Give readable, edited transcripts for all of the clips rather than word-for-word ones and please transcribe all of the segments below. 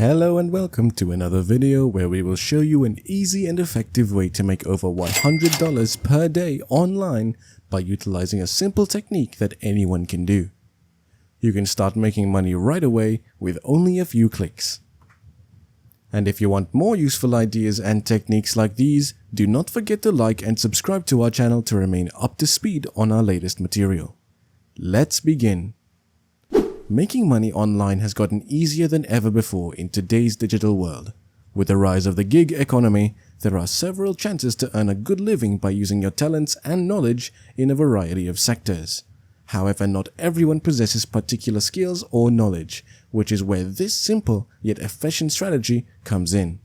Hello and welcome to another video where we will show you an easy and effective way to make over $100 per day online by utilizing a simple technique that anyone can do. You can start making money right away with only a few clicks. And if you want more useful ideas and techniques like these, do not forget to like and subscribe to our channel to remain up to speed on our latest material. Let's begin. Making money online has gotten easier than ever before in today's digital world. With the rise of the gig economy, there are several chances to earn a good living by using your talents and knowledge in a variety of sectors. However, not everyone possesses particular skills or knowledge, which is where this simple yet efficient strategy comes in.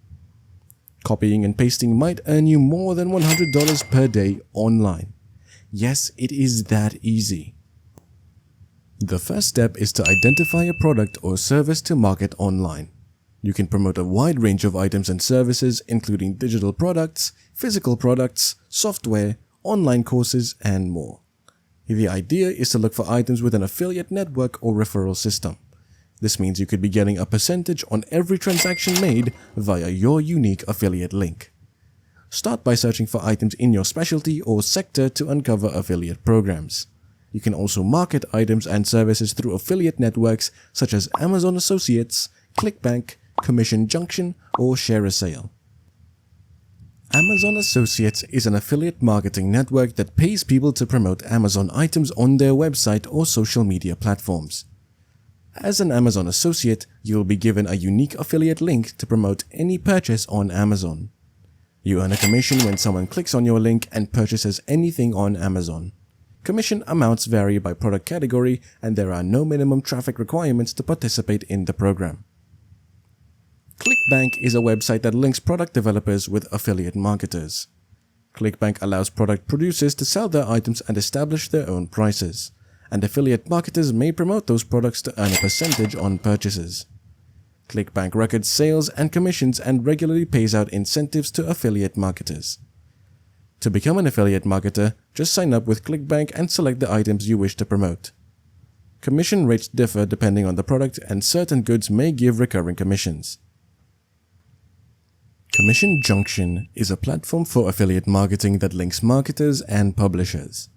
Copying and pasting might earn you more than $100 per day online. Yes, it is that easy. The first step is to identify a product or service to market online. You can promote a wide range of items and services, including digital products, physical products, software, online courses, and more. The idea is to look for items with an affiliate network or referral system. This means you could be getting a percentage on every transaction made via your unique affiliate link. Start by searching for items in your specialty or sector to uncover affiliate programs. You can also market items and services through affiliate networks such as Amazon Associates, ClickBank, Commission Junction, or ShareASale. Amazon Associates is an affiliate marketing network that pays people to promote Amazon items on their website or social media platforms. As an Amazon Associate, you will be given a unique affiliate link to promote any purchase on Amazon. You earn a commission when someone clicks on your link and purchases anything on Amazon. Commission amounts vary by product category, and there are no minimum traffic requirements to participate in the program. ClickBank is a website that links product developers with affiliate marketers. ClickBank allows product producers to sell their items and establish their own prices, and affiliate marketers may promote those products to earn a percentage on purchases. ClickBank records sales and commissions and regularly pays out incentives to affiliate marketers. To become an affiliate marketer, just sign up with ClickBank and select the items you wish to promote. Commission rates differ depending on the product, and certain goods may give recurring commissions. Commission Junction is a platform for affiliate marketing that links marketers and publishers.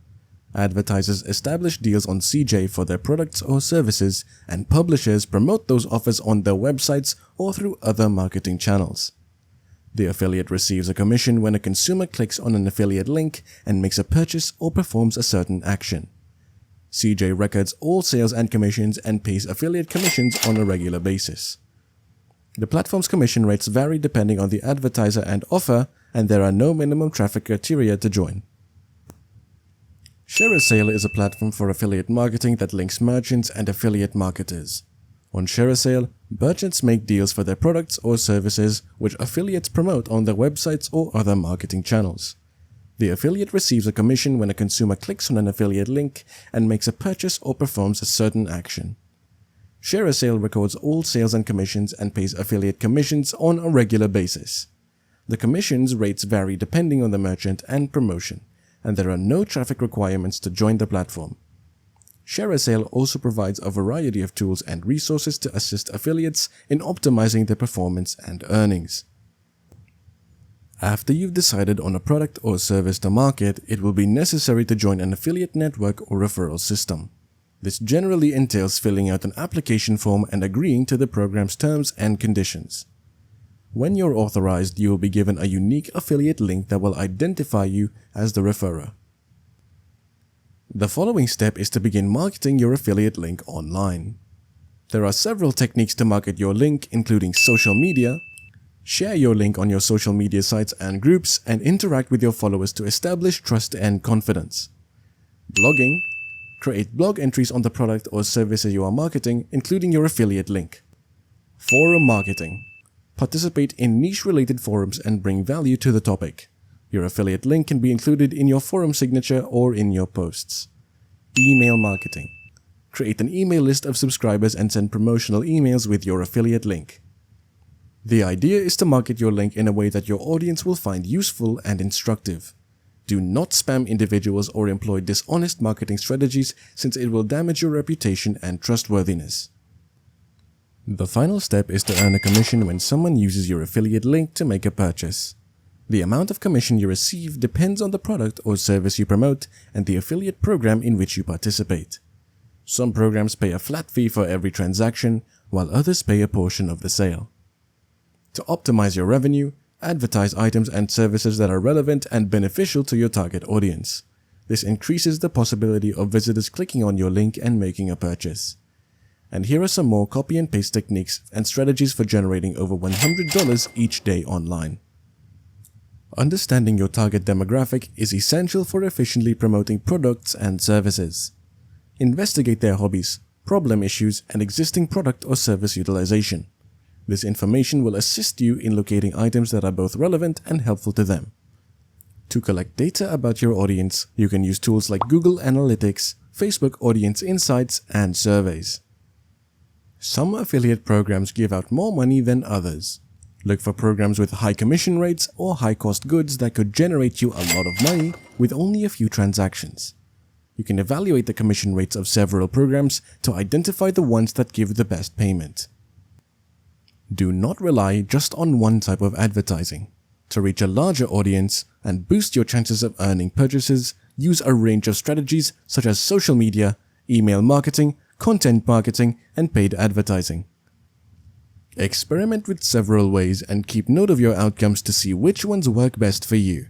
Advertisers establish deals on CJ for their products or services, and publishers promote those offers on their websites or through other marketing channels. The affiliate receives a commission when a consumer clicks on an affiliate link and makes a purchase or performs a certain action. CJ records all sales and commissions and pays affiliate commissions on a regular basis. The platform's commission rates vary depending on the advertiser and offer, and there are no minimum traffic criteria to join. ShareASale is a platform for affiliate marketing that links merchants and affiliate marketers. On ShareASale, merchants make deals for their products or services which affiliates promote on their websites or other marketing channels. The affiliate receives a commission when a consumer clicks on an affiliate link and makes a purchase or performs a certain action. ShareASale records all sales and commissions and pays affiliate commissions on a regular basis. The commissions rates vary depending on the merchant and promotion, and there are no traffic requirements to join the platform. ShareASale also provides a variety of tools and resources to assist affiliates in optimizing their performance and earnings. After you've decided on a product or service to market, it will be necessary to join an affiliate network or referral system. This generally entails filling out an application form and agreeing to the program's terms and conditions. When you're authorized, you will be given a unique affiliate link that will identify you as the referrer. The following step is to begin marketing your affiliate link online. There are several techniques to market your link, including social media. Share your link on your social media sites and groups and interact with your followers to establish trust and confidence. Blogging. Create blog entries on the product or services you are marketing, including your affiliate link. Forum marketing. Participate in niche-related forums and bring value to the topic. Your affiliate link can be included in your forum signature or in your posts. Email marketing. Create an email list of subscribers and send promotional emails with your affiliate link. The idea is to market your link in a way that your audience will find useful and instructive. Do not spam individuals or employ dishonest marketing strategies, since it will damage your reputation and trustworthiness. The final step is to earn a commission when someone uses your affiliate link to make a purchase. The amount of commission you receive depends on the product or service you promote and the affiliate program in which you participate. Some programs pay a flat fee for every transaction, while others pay a portion of the sale. To optimize your revenue, advertise items and services that are relevant and beneficial to your target audience. This increases the possibility of visitors clicking on your link and making a purchase. And here are some more copy and paste techniques and strategies for generating over $100 each day online. Understanding your target demographic is essential for efficiently promoting products and services. Investigate their hobbies, problem issues, and existing product or service utilization. This information will assist you in locating items that are both relevant and helpful to them. To collect data about your audience, you can use tools like Google Analytics, Facebook Audience Insights, and surveys. Some affiliate programs give out more money than others. Look for programs with high commission rates or high-cost goods that could generate you a lot of money with only a few transactions. You can evaluate the commission rates of several programs to identify the ones that give the best payment. Do not rely just on one type of advertising. To reach a larger audience and boost your chances of earning purchases, use a range of strategies such as social media, email marketing, content marketing, and paid advertising. Experiment with several ways and keep note of your outcomes to see which ones work best for you.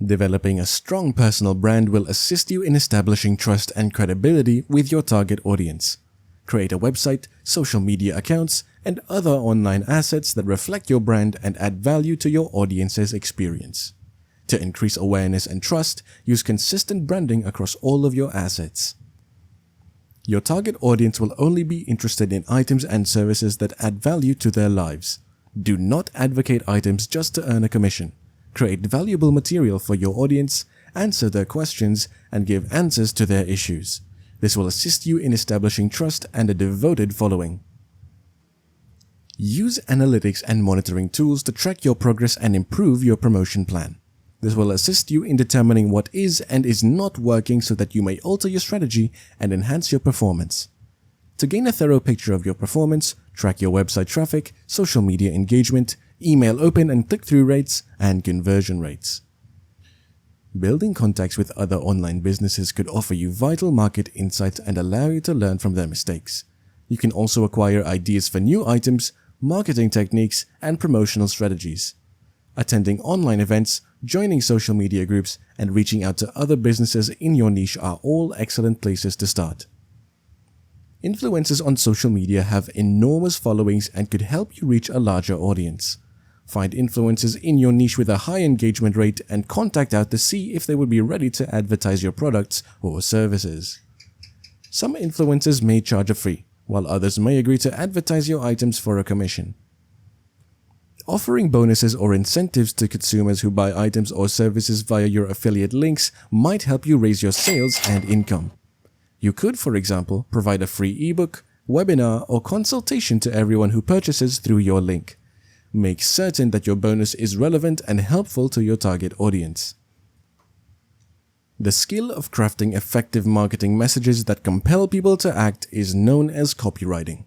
Developing a strong personal brand will assist you in establishing trust and credibility with your target audience. Create a website, social media accounts, and other online assets that reflect your brand and add value to your audience's experience. To increase awareness and trust, use consistent branding across all of your assets. Your target audience will only be interested in items and services that add value to their lives. Do not advocate items just to earn a commission. Create valuable material for your audience, answer their questions, and give answers to their issues. This will assist you in establishing trust and a devoted following. Use analytics and monitoring tools to track your progress and improve your promotion plan. This will assist you in determining what is and is not working so that you may alter your strategy and enhance your performance. To gain a thorough picture of your performance, track your website traffic, social media engagement, email open and click-through rates, and conversion rates. Building contacts with other online businesses could offer you vital market insights and allow you to learn from their mistakes. You can also acquire ideas for new items, marketing techniques, and promotional strategies. Attending online events, joining social media groups, and reaching out to other businesses in your niche are all excellent places to start. Influencers on social media have enormous followings and could help you reach a larger audience. Find influencers in your niche with a high engagement rate and contact out to see if they would be ready to advertise your products or services. Some influencers may charge a fee, while others may agree to advertise your items for a commission. Offering bonuses or incentives to consumers who buy items or services via your affiliate links might help you raise your sales and income. You could, for example, provide a free ebook, webinar, or consultation to everyone who purchases through your link. Make certain that your bonus is relevant and helpful to your target audience. The skill of crafting effective marketing messages that compel people to act is known as copywriting.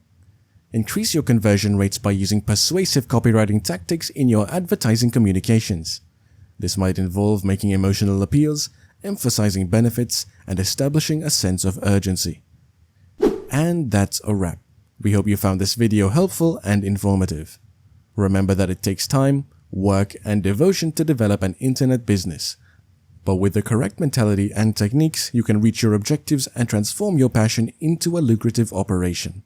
Increase your conversion rates by using persuasive copywriting tactics in your advertising communications. This might involve making emotional appeals, emphasizing benefits, and establishing a sense of urgency. And that's a wrap. We hope you found this video helpful and informative. Remember that it takes time, work, and devotion to develop an internet business. But with the correct mentality and techniques, you can reach your objectives and transform your passion into a lucrative operation.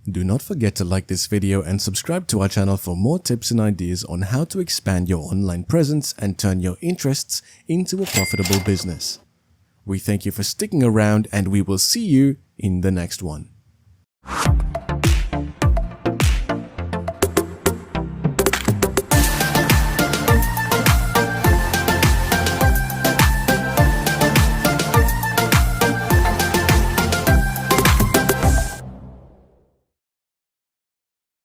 Do not forget to like this video and subscribe to our channel for more tips and ideas on how to expand your online presence and turn your interests into a profitable business. We thank you for sticking around and we will see you in the next one.